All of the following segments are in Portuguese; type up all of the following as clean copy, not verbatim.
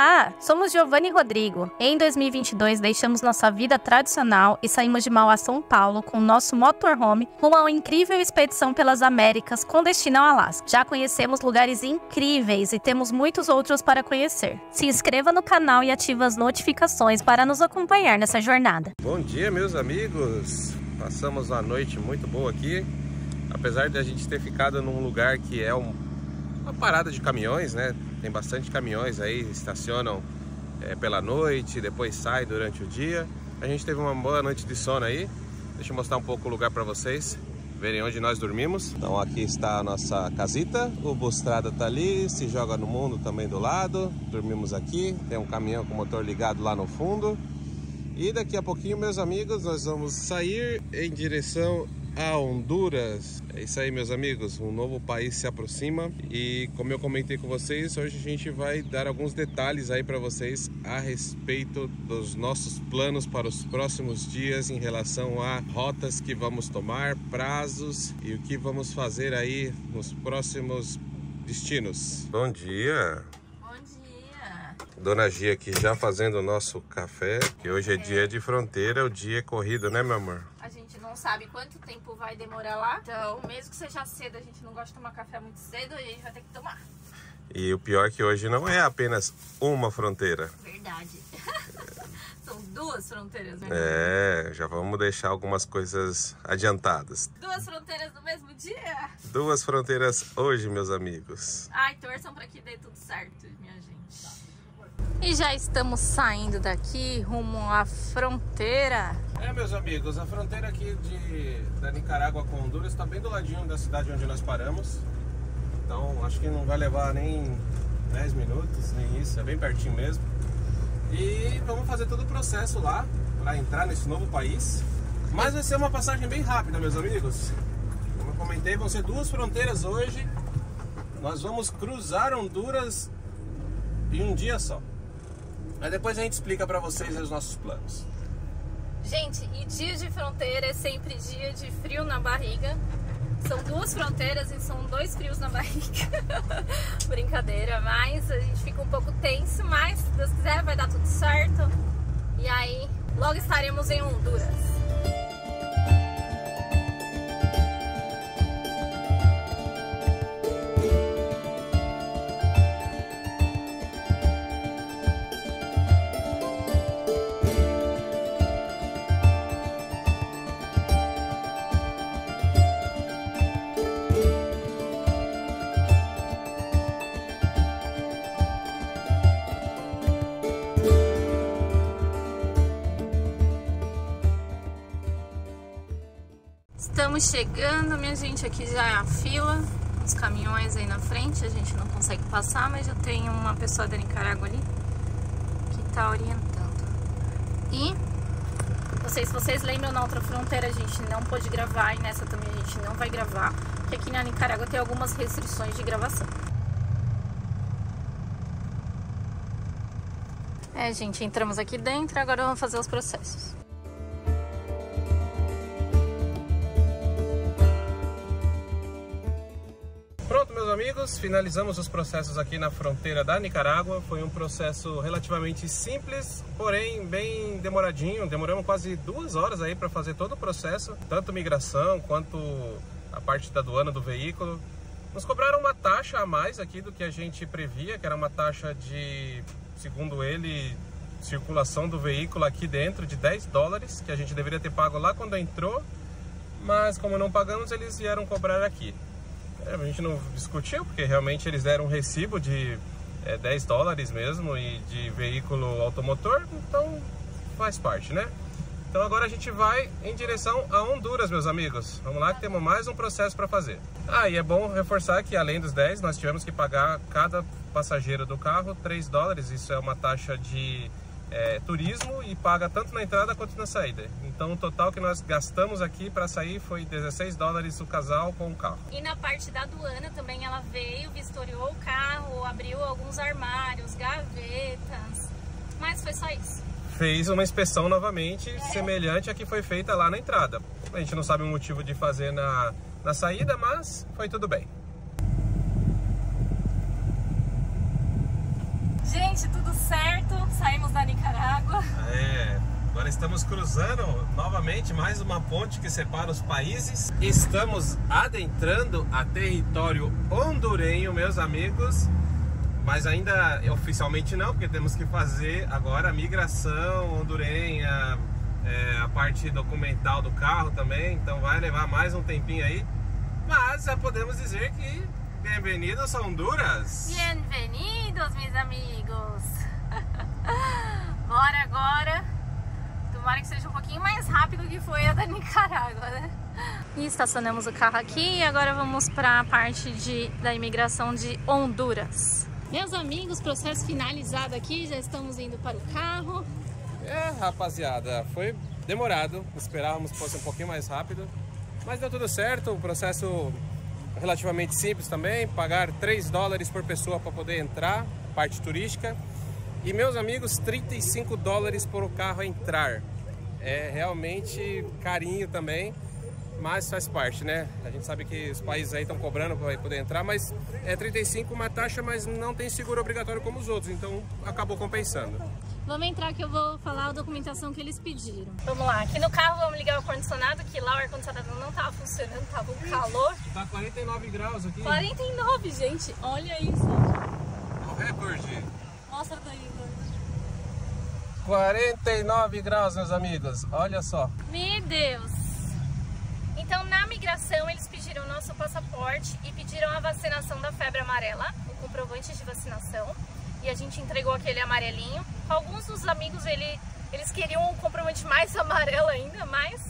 Olá, somos Giovanni e Rodrigo. Em 2022, deixamos nossa vida tradicional e saímos de Mauá, São Paulo, com nosso motorhome rumo a uma incrível expedição pelas Américas com destino ao Alasca. Já conhecemos lugares incríveis e temos muitos outros para conhecer. Se inscreva no canal e ative as notificações para nos acompanhar nessa jornada. Bom dia, meus amigos! Passamos uma noite muito boa aqui. Apesar de a gente ter ficado num lugar que é uma parada de caminhões, né? Tem bastante caminhões aí, estacionam pela noite, depois saem durante o dia. A gente teve uma boa noite de sono aí. Deixa eu mostrar um pouco o lugar para vocês verem onde nós dormimos. Então aqui está a nossa casita, o Bustrada tá ali, se joga no mundo também do lado. Dormimos aqui, tem um caminhão com motor ligado lá no fundo. E daqui a pouquinho, meus amigos, nós vamos sair em direção a Honduras. É isso aí, meus amigos, um novo país se aproxima e, como eu comentei com vocês, hoje a gente vai dar alguns detalhes aí para vocês a respeito dos nossos planos para os próximos dias em relação a rotas que vamos tomar, prazos e o que vamos fazer aí nos próximos destinos. Bom dia! Dona Gia aqui já fazendo o nosso café, que hoje é dia de fronteira, o dia é corrido, né, meu amor? A gente não sabe quanto tempo vai demorar lá, então mesmo que seja cedo, a gente não gosta de tomar café muito cedo e a gente vai ter que tomar. E o pior é que hoje não é apenas uma fronteira. Verdade. São duas fronteiras, né? Já vamos deixar algumas coisas adiantadas. Duas fronteiras no mesmo dia? Duas fronteiras hoje, meus amigos. Ai, torçam pra que dê tudo certo, minha gente. E já estamos saindo daqui rumo à fronteira. Meus amigos, a fronteira aqui da Nicarágua com Honduras está bem do ladinho da cidade onde nós paramos. Então acho que não vai levar nem 10 minutos, nem isso, é bem pertinho mesmo. E vamos fazer todo o processo lá para entrar nesse novo país. Mas vai ser uma passagem bem rápida, meus amigos. Como eu comentei, vão ser duas fronteiras hoje. Nós vamos cruzar Honduras em um dia só. Mas depois a gente explica para vocês os nossos planos. Gente, e dia de fronteira é sempre dia de frio na barriga. São duas fronteiras e são dois frios na barriga. Brincadeira, mas a gente fica um pouco tenso, mas se Deus quiser vai dar tudo certo. E aí, logo estaremos em Honduras. Estamos chegando, minha gente, aqui já é a fila, os caminhões aí na frente, a gente não consegue passar, mas já tem uma pessoa da Nicarágua ali que tá orientando. E, não sei se vocês lembram, na outra fronteira a gente não pôde gravar e nessa também a gente não vai gravar, porque aqui na Nicarágua tem algumas restrições de gravação. Gente, entramos aqui dentro e agora vamos fazer os processos. Pronto, meus amigos, finalizamos os processos aqui na fronteira da Nicarágua. Foi um processo relativamente simples, porém bem demoradinho. Demoramos quase 2 horas aí para fazer todo o processo, tanto migração quanto a parte da aduana do veículo. Nos cobraram uma taxa a mais aqui do que a gente previa, que era uma taxa de, segundo ele, circulação do veículo aqui dentro de $10, que a gente deveria ter pago lá quando entrou, mas como não pagamos, eles vieram cobrar aqui. A gente não discutiu, porque realmente eles deram um recibo de $10 mesmo e de veículo automotor, então faz parte, né? Então agora a gente vai em direção a Honduras, meus amigos. Vamos lá que temos mais um processo para fazer. E é bom reforçar que além dos 10, nós tivemos que pagar cada passageiro do carro $3. Isso é uma taxa de turismo e paga tanto na entrada quanto na saída. Então o total que nós gastamos aqui para sair foi $16 o casal com o carro. E na parte da aduana também ela veio, vistoriou o carro, abriu alguns armários, gavetas, mas foi só isso. Fez uma inspeção novamente, semelhante à que foi feita lá na entrada. A gente não sabe o motivo de fazer na saída, mas foi tudo bem. Gente, tudo tudo certo, saímos da Nicarágua. Agora estamos cruzando novamente mais uma ponte que separa os países. Estamos adentrando a território hondurenho, meus amigos. Mas ainda oficialmente não, porque temos que fazer agora a migração hondurenha, a parte documental do carro também. Então vai levar mais um tempinho aí. Mas já podemos dizer que bem-vindos a Honduras. Bem-vindos, meus amigos. Bora agora. Tomara que seja um pouquinho mais rápido que foi a da Nicarágua, né? E estacionamos o carro aqui e agora vamos para a parte da imigração de Honduras. Meus amigos, processo finalizado aqui, já estamos indo para o carro. Rapaziada, foi demorado, esperávamos que fosse um pouquinho mais rápido, mas deu tudo certo, um processo relativamente simples também, pagar $3 por pessoa para poder entrar, parte turística, e meus amigos, $35 por o carro entrar. É realmente carinho também, mas faz parte, né? A gente sabe que os países aí estão cobrando para poder entrar, mas é 35 uma taxa, mas não tem seguro obrigatório como os outros, então acabou compensando. Vamos entrar que eu vou falar a documentação que eles pediram. Vamos lá, aqui no carro vamos ligar o ar-condicionado, que lá o ar-condicionado não estava funcionando, tava um calor. Tá 49 graus aqui. 49, gente, olha isso. O recorde. Mostra daí, 49 graus, meus amigos, olha só. Meu Deus. Então, na migração, eles pediram o nosso passaporte e pediram a vacinação da febre amarela, o comprovante de vacinação. E a gente entregou aquele amarelinho. Alguns dos amigos, eles queriam um comprovante mais amarelo ainda, mas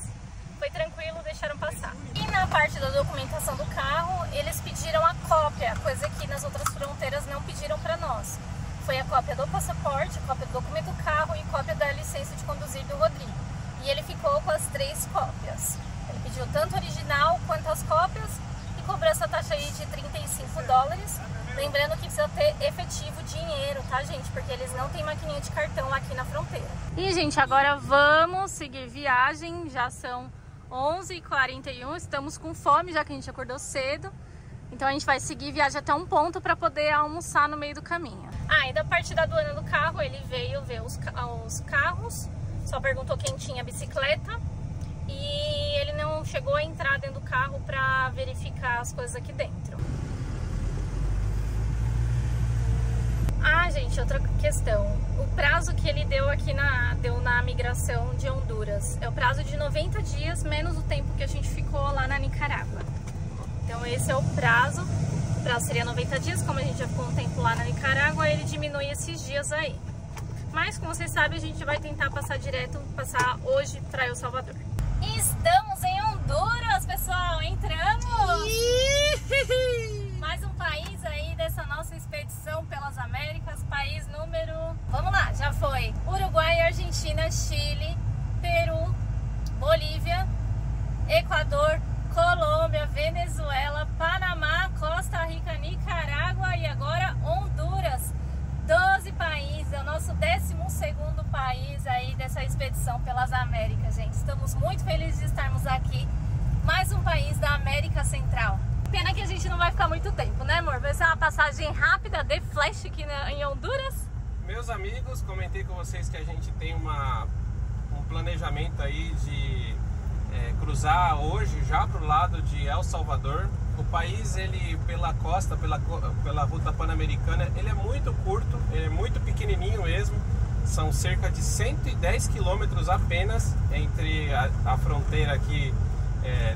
foi tranquilo, deixaram passar. E na parte da documentação do carro, eles pediram a cópia, coisa que nas outras fronteiras não pediram para nós. Foi a cópia do passaporte, cópia do documento do carro e cópia da licença de conduzir do Rodrigo. E ele ficou com as 3 cópias. Ele pediu tanto original quanto as cópias e cobrou essa taxa aí de $35. Lembrando que precisa ter efetivo dinheiro, tá, gente? Porque eles não têm maquininha de cartão aqui na fronteira. E, gente, agora vamos seguir viagem. Já são 11h41, estamos com fome, já que a gente acordou cedo. Então a gente vai seguir viagem até um ponto para poder almoçar no meio do caminho. E da parte da aduana do carro, ele veio ver os carros, só perguntou quem tinha bicicleta. E ele não chegou a entrar dentro do carro para verificar as coisas aqui dentro. Gente, outra questão. O prazo que ele deu aqui deu na migração de Honduras é o prazo de 90 dias, menos o tempo que a gente ficou lá na Nicarágua. Então esse é o prazo. O prazo seria 90 dias, como a gente já ficou um tempo lá na Nicarágua, ele diminui esses dias aí. Mas, como vocês sabem, a gente vai tentar passar hoje para El Salvador. Estamos em Honduras, pessoal, entramos! Mais um país aí dessa nossa expedição pelas Américas, país número... Vamos lá, já foi Uruguai, Argentina, Chile, Peru, Bolívia, Equador, Colômbia, Venezuela, Panamá, Costa Rica, Nicarágua e agora Honduras. 12 países, é o nosso 12º país aí dessa expedição pelas Américas, gente. Estamos muito felizes de estarmos aqui. Mais um país da América Central. Pena que a gente não vai ficar muito tempo, né, amor? Vai ser uma passagem rápida de flash aqui em Honduras. Meus amigos, comentei com vocês que a gente tem um planejamento aí de cruzar hoje já pro lado de El Salvador. O país, ele pela costa, pela ruta pan-americana, ele é muito curto, ele é muito pequenininho mesmo. São cerca de 110 quilômetros apenas entre a fronteira aqui,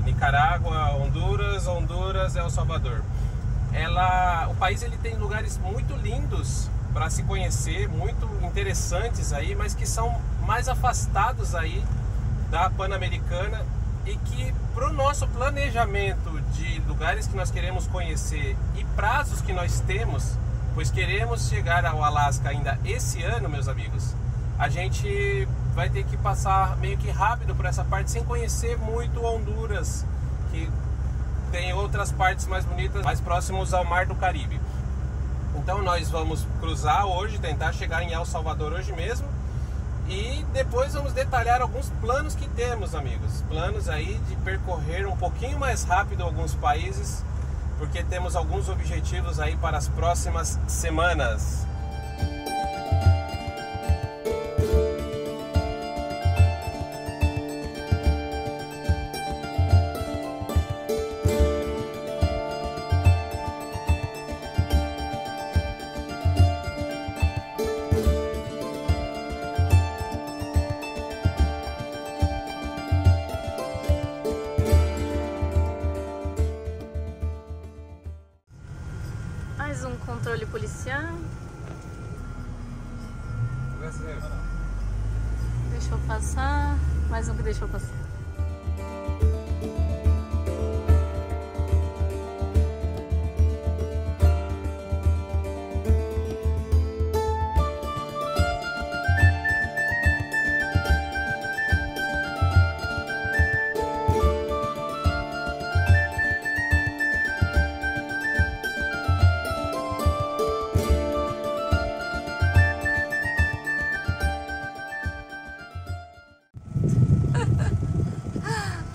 Nicarágua, Honduras, El Salvador. O país, ele tem lugares muito lindos para se conhecer, muito interessantes aí, mas que são mais afastados aí da pan-americana e que para o nosso planejamento de lugares que nós queremos conhecer e prazos que nós temos, pois queremos chegar ao Alasca ainda esse ano, meus amigos, a gente vai ter que passar meio que rápido por essa parte sem conhecer muito Honduras, que tem outras partes mais bonitas, mais próximos ao Mar do Caribe. Então nós vamos cruzar hoje, tentar chegar em El Salvador hoje mesmo. E depois vamos detalhar alguns planos que temos, amigos. Planos aí de percorrer um pouquinho mais rápido alguns países, porque temos alguns objetivos aí para as próximas semanas. policial. Deixou passar. Mais um que deixou passar.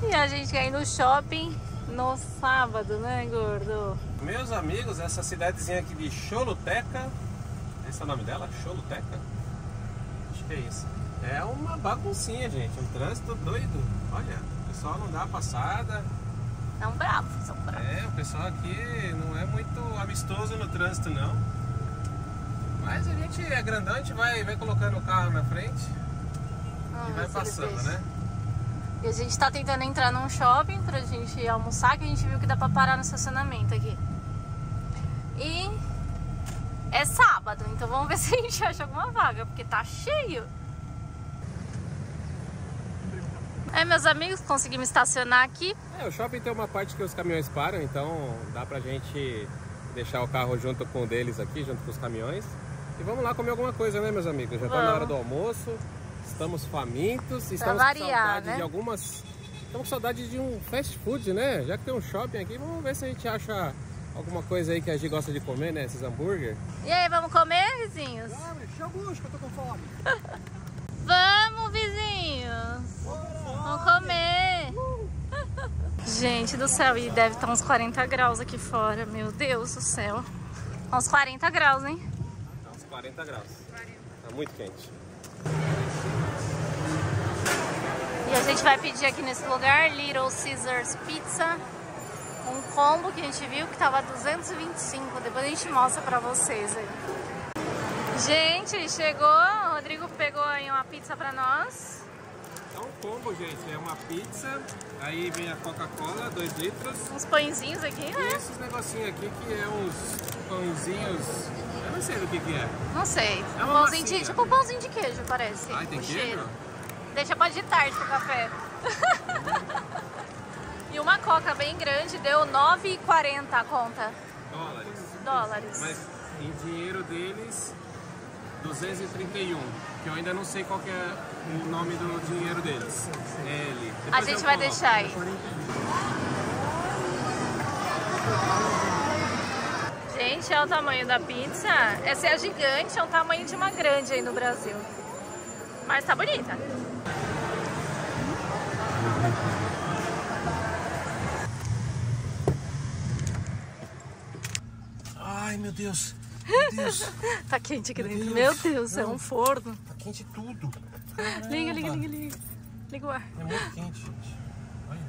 E a gente quer ir no shopping no sábado, né, gordo? Meus amigos, essa cidadezinha aqui de Choluteca, esse é o nome dela? Choluteca? Acho que é isso. É uma baguncinha, gente, um trânsito doido. Olha, o pessoal não dá a passada. São bravos, são bravos. É, o pessoal aqui não é muito amistoso no trânsito, não. Mas a gente é grandão, a gente vai colocando o carro na frente e vai passando, né? E a gente tá tentando entrar num shopping pra gente almoçar, que a gente viu que dá pra parar no estacionamento aqui. E é sábado, então vamos ver se a gente acha alguma vaga, porque tá cheio. É, meus amigos, conseguimos estacionar aqui. É, o shopping tem uma parte que os caminhões param, então dá pra gente deixar o carro junto com o deles aqui, junto com os caminhões. E vamos lá comer alguma coisa, né, meus amigos? Já tá na hora do almoço. Estamos famintos, estamos com saudade, né, de algumas... Estamos com saudade de um fast food, né? Já que tem um shopping aqui, vamos ver se a gente acha alguma coisa aí que a gente gosta de comer, né? Esses hambúrguer. E aí, vamos comer, vizinhos? Vamos, que eu tô com fome. Vamos, vizinhos! Vamos comer! Gente do céu, e deve estar uns 40 graus aqui fora, meu Deus do céu. Uns 40 graus, hein? Tá uns 40 graus. Tá muito quente. E a gente vai pedir aqui nesse lugar, Little Caesars Pizza, um combo que a gente viu que tava 225, depois a gente mostra pra vocês aí. Gente, chegou, o Rodrigo pegou aí uma pizza pra nós. É um combo, gente, é uma pizza, aí vem a Coca-Cola, 2 litros. Uns pãezinhos aqui, né? E esses negocinhos aqui que é uns pãozinhos, eu não sei do que é. Não sei, É um uma pãozinho massinha. tipo um pãozinho de queijo, parece. Ai, tem o queijo? cheiro. Deixa pra de tarde pro café. E uma coca bem grande deu R$9,40 a conta. Dólares. Mas em dinheiro deles, 231. Que eu ainda não sei qual que é o nome do dinheiro deles. L. A gente vai deixar aí. Gente, olha o tamanho da pizza. Essa é a gigante, é o tamanho de uma grande aí no Brasil. Mas tá bonita. Ai, meu Deus. Meu Deus. Tá quente aqui dentro. Meu Deus, é um forno. Tá quente tudo. Liga. Liga o ar. É muito quente, gente. Olha.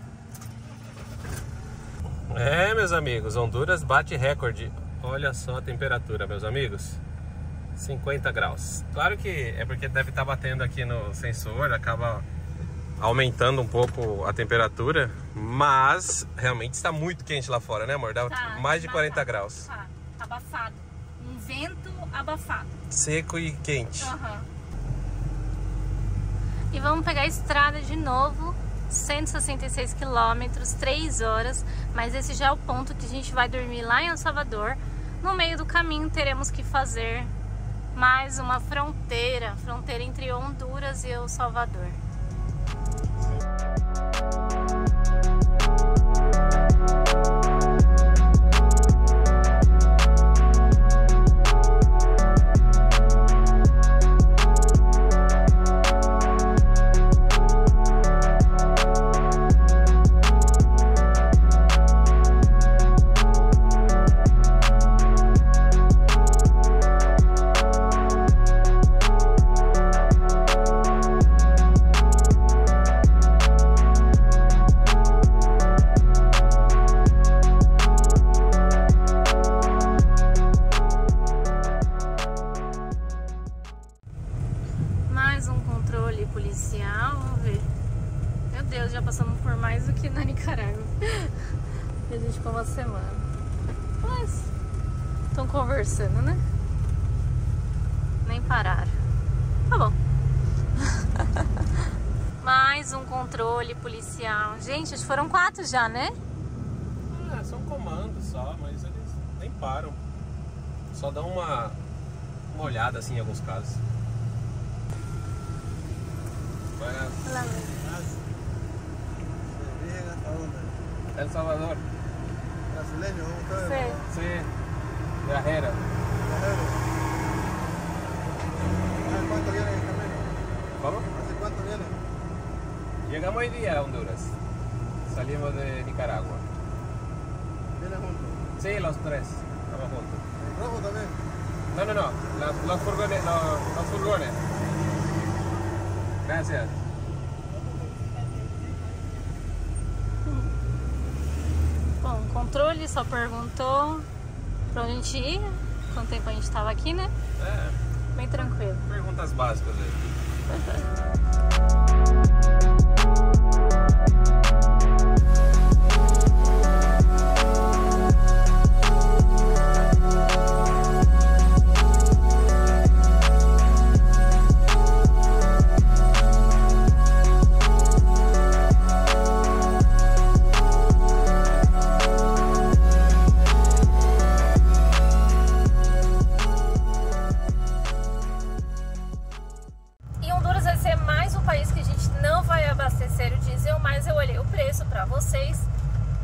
É, meus amigos, Honduras bate recorde. Olha só a temperatura, meus amigos. 50 graus. Claro que é porque deve estar batendo aqui no sensor, acaba aumentando um pouco a temperatura, mas realmente está muito quente lá fora, né, amor? Dá mais de 40 graus. Tá abafado. Um vento abafado. Seco e quente. Uhum. E vamos pegar a estrada de novo, 166 quilômetros, 3 horas, mas esse já é o ponto que a gente vai dormir lá em El Salvador. No meio do caminho teremos que fazer mais uma fronteira entre Honduras e El Salvador. Mais um controle policial, vamos ver. Meu Deus, já passamos por mais do que na Nicarágua. A gente ficou uma semana. Mas Estão conversando, né? Nem pararam. Tá bom. Mais um controle policial. Gente, foram 4 já, né? São comandos só, mas eles nem param. Só dão uma olhada assim em alguns casos. El Salvador. Brasileño, Sí. Sí, viajera. ¿Hace cuánto vienen en camino? ¿Cómo? ¿Hace cuánto vienen? Llegamos hoy día a Honduras. Salimos de Nicaragua. ¿Vienen juntos? Sí, los 3. Estamos juntos. ¿En rojo también? No. Los furgones. Los furgones. Gracias. Bom, o controle só perguntou pra onde a gente ia, quanto tempo a gente tava aqui, né? Bem tranquilo. Perguntas básicas aí.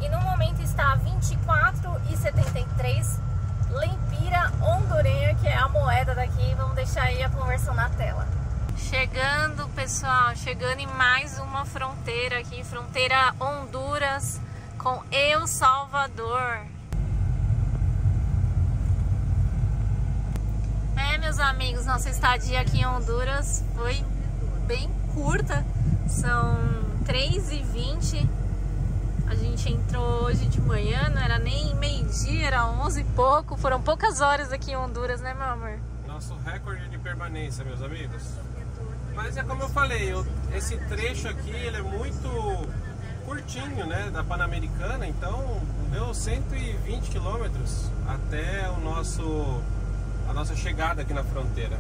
E no momento está R$24,73 lempira hondurenha, que é a moeda daqui. Vamos deixar aí a conversão na tela. Chegando, pessoal, chegando em mais uma fronteira aqui, fronteira Honduras com El Salvador. Meus amigos, nossa estadia aqui em Honduras foi bem curta, são 3h20. A gente entrou hoje de manhã, não era nem meio-dia, era 11 e pouco. Foram poucas horas aqui em Honduras, né, meu amor? Nosso recorde de permanência, meus amigos. Mas é como eu falei, esse trecho aqui ele é muito curtinho, né, da Pan-Americana. Então deu 120 quilômetros até a nossa chegada aqui na fronteira.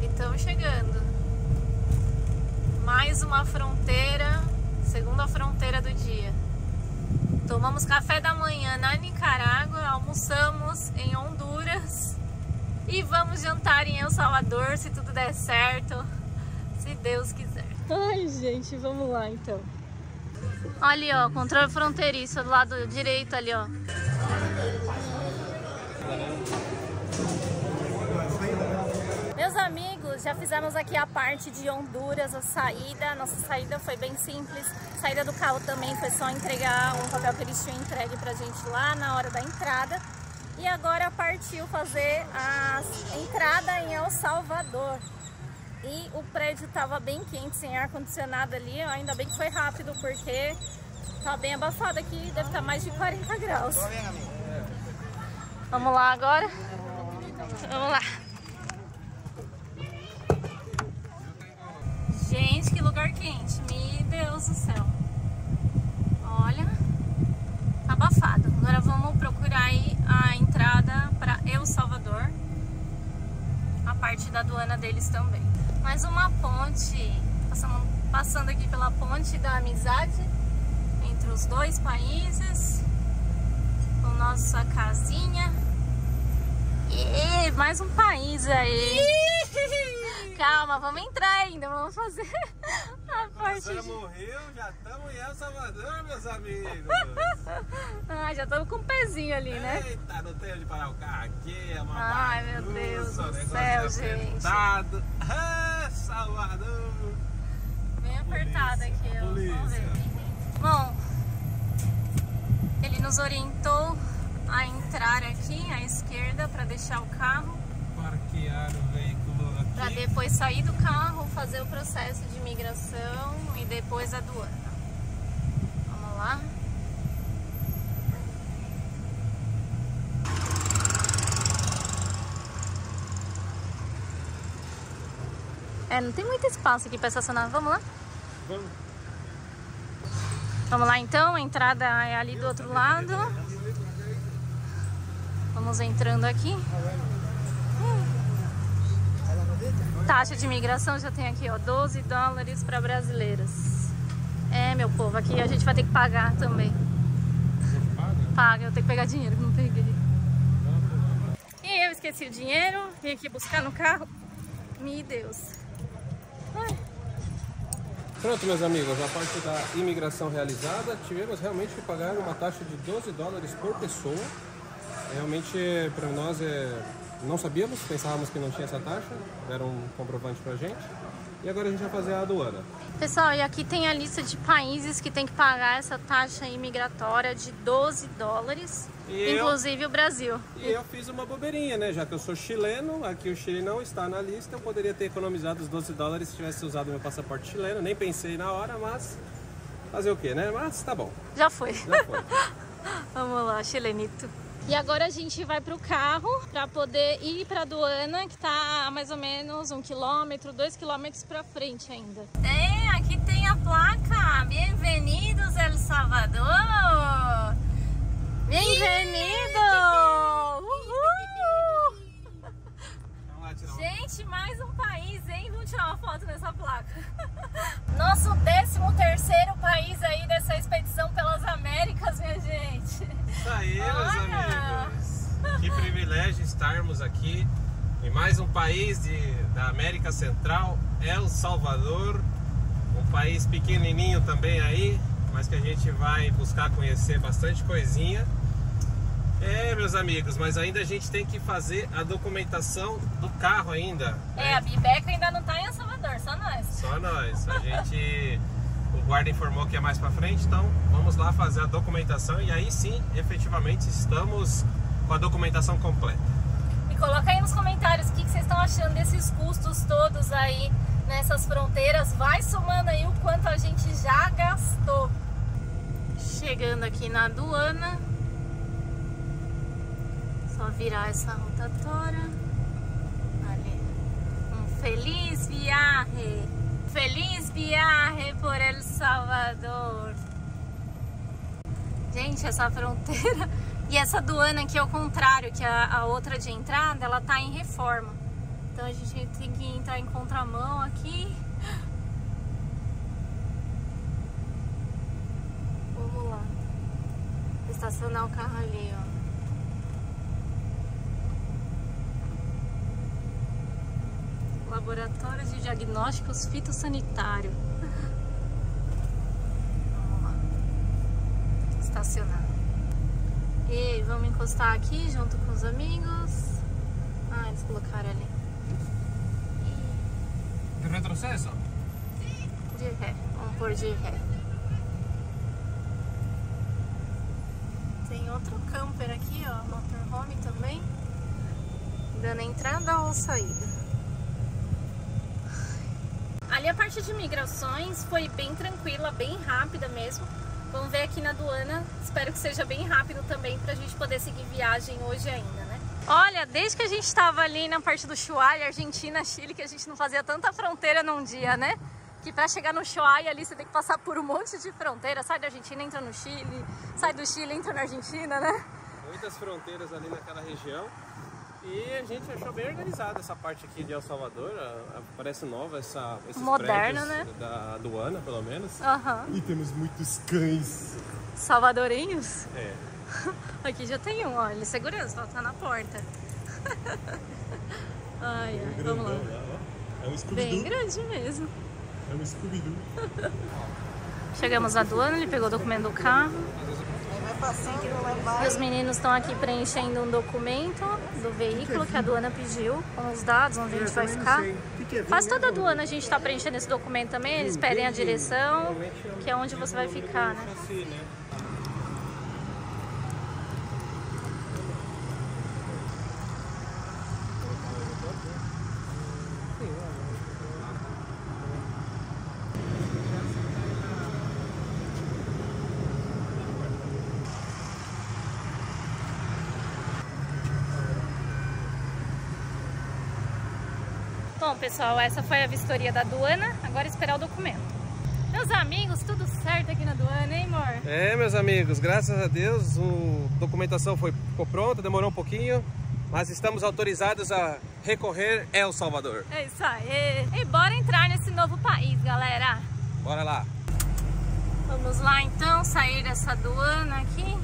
E estamos chegando. Mais uma fronteira, segunda fronteira do dia. Tomamos café da manhã na Nicarágua, almoçamos em Honduras e vamos jantar em El Salvador, se tudo der certo, se Deus quiser. Ai, gente, vamos lá então. Olha ali, ó, controle fronteiriço do lado direito ali, ó. Meus amigos, já fizemos aqui a parte de Honduras, a saída. Nossa saída foi bem simples. A saída do carro também foi só entregar um papel que eles tinham entregue pra gente lá na hora da entrada. E agora partiu fazer a entrada em El Salvador. E o prédio tava bem quente, sem ar-condicionado ali. Ainda bem que foi rápido, porque tá bem abafado aqui, deve estar mais de 40 graus. Vamos lá agora? Vamos lá. Gente, que lugar quente, meu Deus do céu. Olha, tá abafado. Agora vamos procurar aí a entrada para El Salvador, a parte da aduana deles também. Mais uma ponte, passando aqui pela ponte da amizade entre os dois países, com nossa casinha. E mais um país aí. Calma, vamos entrar ainda, vamos fazer a parte Já morreu, já estamos em El Salvador, meus amigos. Ah, já estamos com um pezinho ali, né? Eita, não tem onde parar o carro aqui, é uma Ai, meu Deus do céu, gente. Ah, Salvador. Bem apertado aqui, ó. Vamos ver. Bom, ele nos orientou a entrar aqui à esquerda para deixar o carro. Parquear o veículo aqui. Para depois sair do carro, fazer o processo de imigração e depois a aduana. Vamos lá. Não tem muito espaço aqui para estacionar. Vamos lá? Vamos. Vamos lá então, a entrada é ali do outro lado. Estamos entrando aqui. Taxa de imigração já tem aqui, ó, 12 dólares para brasileiras. É, meu povo, aqui a gente vai ter que pagar também. Paga, eu tenho que pegar dinheiro, que não peguei. E eu esqueci o dinheiro, vim aqui buscar no carro. Meu Deus. Ai. Pronto, meus amigos, a parte da imigração realizada, tivemos realmente que pagar uma taxa de 12 dólares por pessoa. Realmente, para nós, não sabíamos, pensávamos que não tinha essa taxa, deram um comprovante pra gente. E agora a gente vai fazer a aduana. Pessoal, e aqui tem a lista de países que tem que pagar essa taxa imigratória de 12 dólares, inclusive o Brasil. E eu fiz uma bobeirinha, né? Já que eu sou chileno, aqui o Chile não está na lista, eu poderia ter economizado os 12 dólares se tivesse usado meu passaporte chileno. Nem pensei na hora, mas fazer o quê, né? Mas tá bom. Já foi. Já foi. Vamos lá, chilenito. E agora a gente vai pro carro para poder ir pra aduana, que tá a mais ou menos 1 quilômetro, 2 quilômetros pra frente ainda. Aqui tem a placa. Bem-vindos, El Salvador! Bem-vindo! Gente, mais um país, hein? Vamos tirar uma foto nessa placa. Nosso 13º país aí dessa expedição pelas Américas, minha gente. Isso aí, meus amigos. Que privilégio estarmos aqui em mais um país da América Central, El Salvador. Um país pequenininho também aí, mas que a gente vai buscar conhecer bastante coisinha. Meus amigos, mas ainda a gente tem que fazer a documentação do carro ainda. A Bibeca ainda não tá em El Salvador, só nós. Só nós. O guarda informou que é mais pra frente, então vamos lá fazer a documentação e aí sim, efetivamente, estamos com a documentação completa. Me coloca aí nos comentários o que vocês estão achando desses custos todos aí nessas fronteiras. Vai somando aí o quanto a gente já gastou. Chegando aqui na aduana. Só virar essa rotatória. Ali. Feliz viaje. Feliz viaje por El Salvador. Gente, essa fronteira e essa aduana aqui ao contrário, que a outra de entrada, ela tá em reforma. Então a gente tem que entrar em contramão aqui. Vamos lá. Estacionar o carro ali, ó. Laboratório de Diagnósticos Fitossanitário. Vamos lá. Estacionar. E vamos encostar aqui junto com os amigos. Eles colocaram ali. De retrocesso? De ré. Vamos pôr de ré. Tem outro camper aqui, ó. Motorhome também. Dando entrada ou saída. Ali a parte de migrações foi bem tranquila, bem rápida mesmo. Vamos ver aqui na aduana, espero que seja bem rápido também pra gente poder seguir viagem hoje ainda, né? Olha, desde que a gente tava ali na parte do Ushuaia, Argentina, Chile, que a gente não fazia tanta fronteira num dia, né? Que pra chegar no Ushuaia ali você tem que passar por um monte de fronteira, sai da Argentina, entra no Chile, sai do Chile, entra na Argentina, né? Muitas fronteiras ali naquela região. E a gente achou bem organizada essa parte aqui de El Salvador, parece nova esses moderno, prédios, né? Da aduana, pelo menos. Uhum. E temos muitos cães. Salvadorenhos? É. Aqui já tem um, ó, ele é segurança, ó, tá na porta. Ai, vamos lá. É um Scooby-Doo. Bem grande mesmo. É um Scooby-Doo. Chegamos à aduana, ele pegou o documento do carro. E os meninos estão aqui preenchendo um documento do veículo que a aduana pediu, com os dados, onde a gente vai ficar. Faz toda a aduana, a gente está preenchendo esse documento também, eles pedem a direção, que é onde você vai ficar, né? Bom, pessoal, essa foi a vistoria da aduana, agora esperar o documento. Meus amigos, tudo certo aqui na aduana, hein, amor? Meus amigos, graças a Deus, a documentação foi ficou pronta, demorou um pouquinho, mas estamos autorizados a recorrer El Salvador. É isso aí. E bora entrar nesse novo país, galera. Bora lá. Vamos lá então, sair dessa aduana aqui.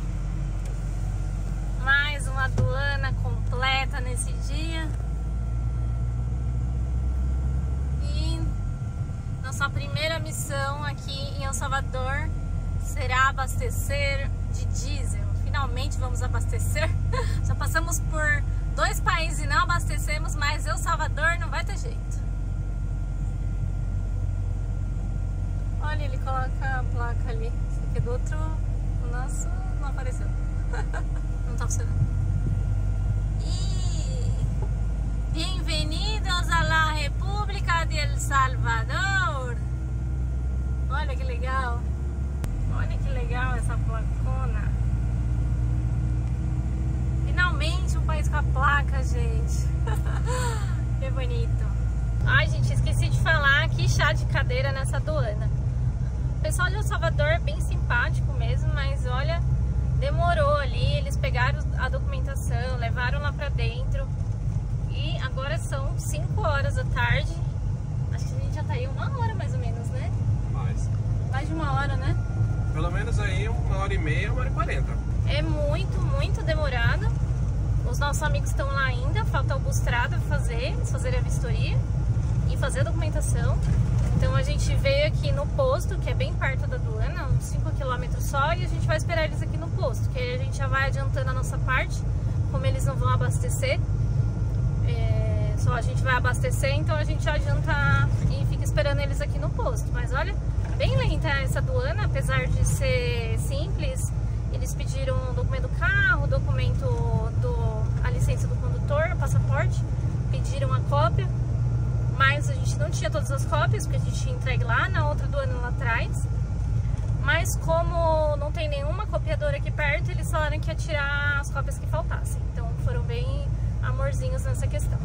Mais uma aduana completa nesse dia. E nossa primeira missão aqui em El Salvador será abastecer de diesel. Finalmente vamos abastecer. Já passamos por 2 países e não abastecemos, mas El Salvador não vai ter jeito. Olha, ele coloca a placa ali. Esse aqui é do outro. O nosso não apareceu. Não tá funcionando. E bem-vindos a la República de El Salvador. Olha que legal. Olha que legal essa placona. Finalmente um país com a placa, gente. Que bonito. Ai, gente, esqueci de falar que chá de cadeira nessa aduana. O pessoal de El Salvador é bem simpático mesmo, mas olha, demorou ali. Eles pegaram a documentação, levaram lá pra dentro. E agora são 5 horas da tarde. Acho que a gente já tá aí 1 hora mais ou menos, né? Mais de 1 hora, né? Pelo menos aí 1h30, 1h40. É muito, muito demorado. Os nossos amigos estão lá ainda, falta o Bustrada fazer a vistoria e fazer a documentação. Então a gente veio aqui no posto, que é bem perto da aduana, uns 5 km só, e a gente vai esperar eles aqui no posto, que aí a gente já vai adiantando a nossa parte, como eles não vão abastecer. Só a gente vai abastecer, então a gente já adianta e fica esperando eles aqui no posto. Mas olha, bem lenta essa aduana, apesar de ser simples. Eles pediram o documento do carro, a licença do condutor, o passaporte, pediram a cópia, mas a gente não tinha todas as cópias, porque a gente tinha entregue lá na outra aduana lá atrás. Mas como não tem nenhuma copiadora aqui perto, eles falaram que ia tirar as cópias que faltassem. Então foram bem amorzinhos nessa questão.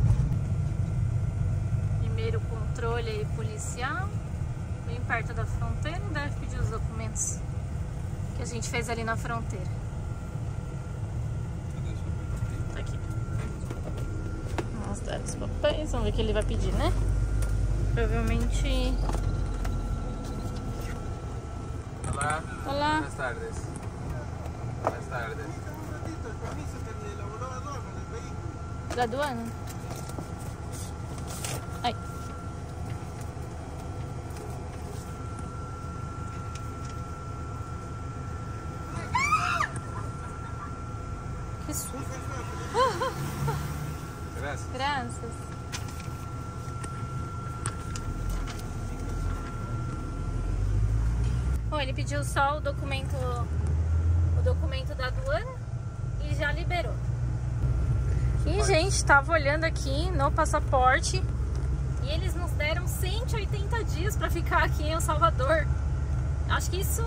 Primeiro controle aí policial, bem perto da fronteira, deve pedir os documentos que a gente fez ali na fronteira. Tá aqui. Vou mostrar os papéis, vamos ver o que ele vai pedir, né? Provavelmente... Olá. Olá. Buenas tardes. Buenas tardes. Da aduana? Ai. Que susto. Graças. Graças. Bom, ele pediu só o documento da aduana e já liberou. E, gente, tava olhando aqui no passaporte e eles nos deram 180 dias pra ficar aqui em El Salvador. Acho que isso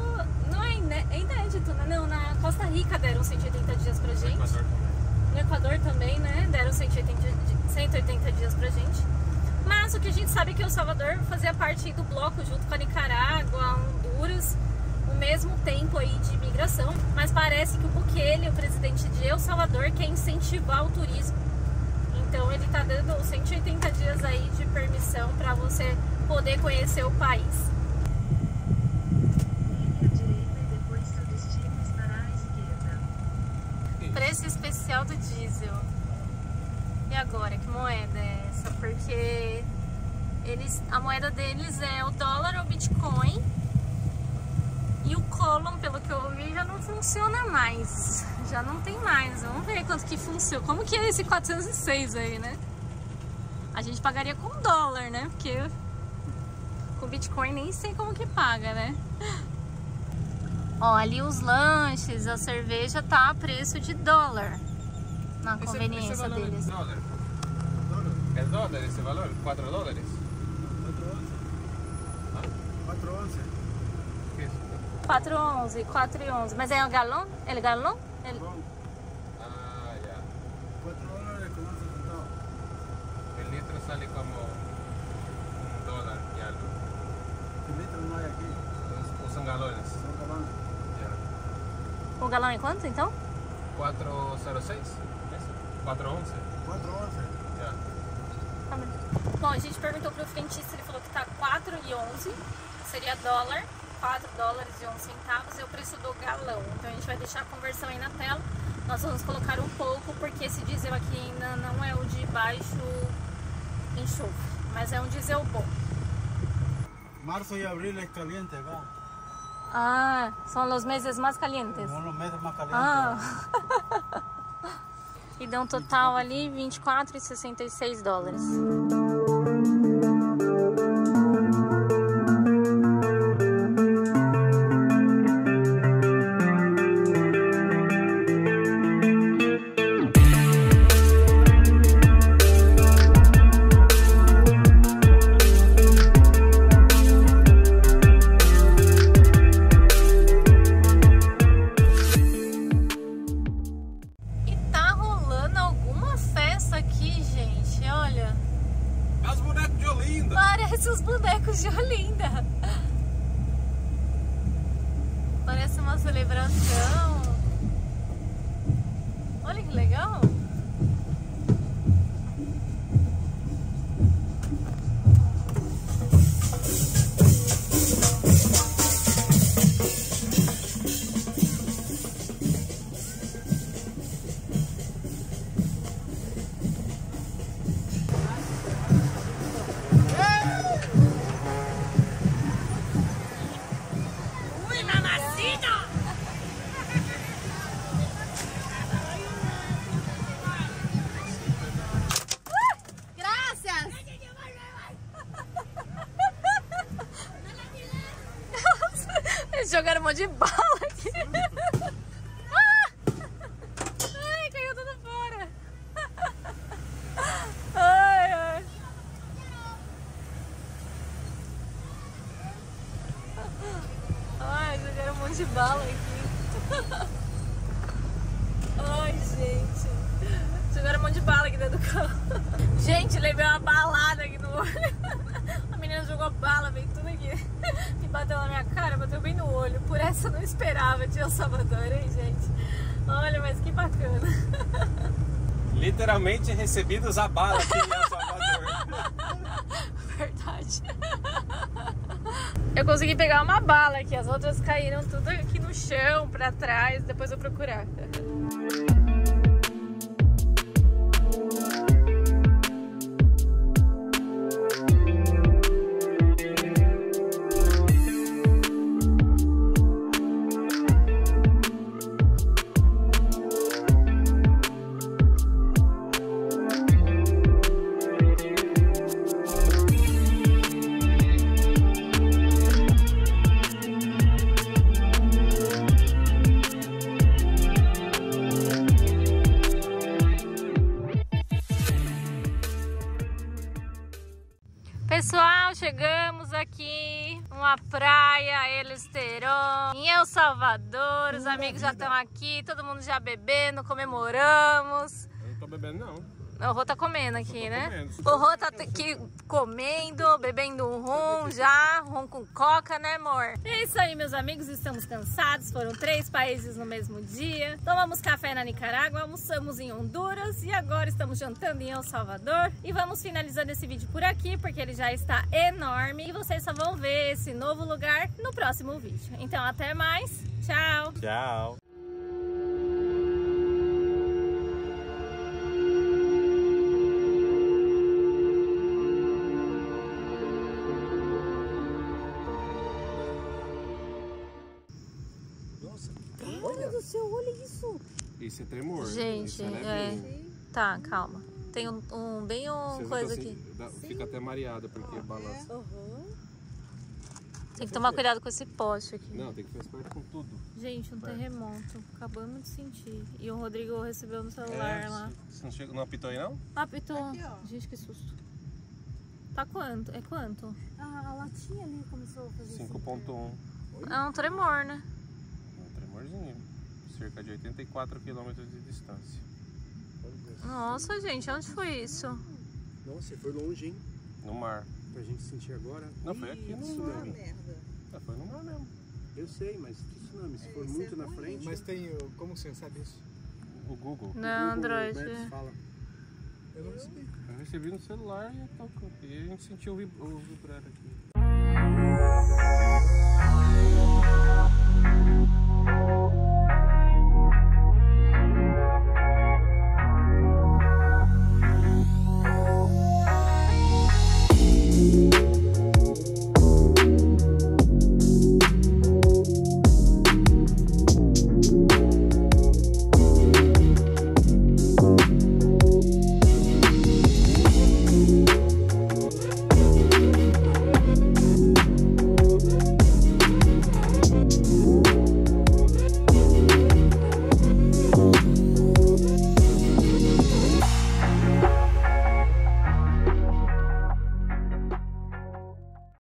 não é inédito, né? Não, na Costa Rica deram 180 dias pra gente. No Equador também, né? Deram 180 dias pra gente. Mas o que a gente sabe é que El Salvador fazia parte do bloco junto com a Nicarágua, Honduras, o mesmo tempo aí de imigração. Mas parece que o Bukele, o presidente de El Salvador, quer incentivar o turismo. Então ele tá dando 180 dias aí de permissão para você poder conhecer o país. Preço especial do diesel. E agora, que moeda é essa? Porque a moeda deles é o dólar ou Bitcoin. E o Colon, pelo que eu ouvi, já não funciona mais. Já não tem mais. Vamos ver quanto que funciona. Como que é esse 406 aí, né? A gente pagaria com dólar, né? Porque com Bitcoin nem sei como que paga, né? Ó, ali os lanches, a cerveja tá a preço de dólar. Na conveniência deles. Dólar. É dólar esse valor? 4 dólares? 4.11. 4.11. Mas é um galão? É galão? Ah, ya. 4 dólares con 11 centavos. El litro sale como $1 y algo. El litro no hay aquí. Usan galones. Son galones. Ya. O galão é quanto, então? 406? 411? 411. Bom, a gente perguntou pro frentista, ele falou que tá 4,11, seria dólar, 4 dólares e 11 centavos é o preço do galão. Então a gente vai deixar a conversão aí na tela. Nós vamos colocar um pouco, porque esse diesel aqui ainda não é o de baixo enxofre, mas é um diesel bom. Marzo y abril es caliente acá. Ah, são os meses mais calientes. Son los meses más calientes. Ah. E dá um total ali 24,66 dólares. Os bonecos de Olinda. Parece uma celebração. Olha que legal. Jogaram um monte de bala aqui. Ai, caiu tudo fora. Ai, ai. Ai, jogaram um monte de bala aqui. Ai, gente. Jogaram um monte de bala aqui dentro do carro. Gente, levei uma balada aqui no olho. A menina jogou bala, veio tudo aqui. E bateu na minha cara, bateu bem no olho. Por essa eu não esperava de El Salvador, hein, gente? Olha, mas que bacana. Literalmente recebidos a bala aqui em El Salvador. Verdade. Eu consegui pegar uma bala aqui, as outras caíram tudo aqui no chão, pra trás, depois eu vou procurar. Pessoal, chegamos aqui numa praia, El Estero, em El Salvador. Os amigos já estão aqui, todo mundo já bebendo, comemoramos. Eu não tô bebendo, não. O Rô tá comendo aqui, né? Comendo. O Rô tá aqui comendo, bebendo um rum já, rum com coca, né, amor? É isso aí, meus amigos, estamos cansados, foram 3 países no mesmo dia. Tomamos café na Nicarágua, almoçamos em Honduras e agora estamos jantando em El Salvador. E vamos finalizando esse vídeo por aqui, porque ele já está enorme e vocês só vão ver esse novo lugar no próximo vídeo. Então, até mais, tchau! Tchau! Olha do céu, olha isso! Isso é tremor. Gente, isso é tá, calma. Tem bem coisa assim, aqui. Fica até mareada porque balança. Tem que tomar cuidado com esse poste aqui. Não, tem que ficar esperto com tudo. Gente, um terremoto. Acabamos de sentir. E o Rodrigo recebeu no celular lá. Você não apitou aí, não? Apitou. Aqui, ó. Gente, que susto. Tá quanto? É quanto? Ah, a latinha ali começou a fazer 5.1. É um tremor, né? Um tremorzinho. Cerca de 84 km de distância. Nossa, gente, onde foi isso? Nossa, foi longe, hein? No mar. Pra gente sentir agora. Não, foi aqui no Ah, mar. merda. Foi no mar mesmo. Eu sei, mas que tsunami? Se for muito na frente. Mas tem. Como você sabe isso? o Google. Não, Android. Eu não recebi. Eu recebi no celular e a gente sentiu o vibrar aqui.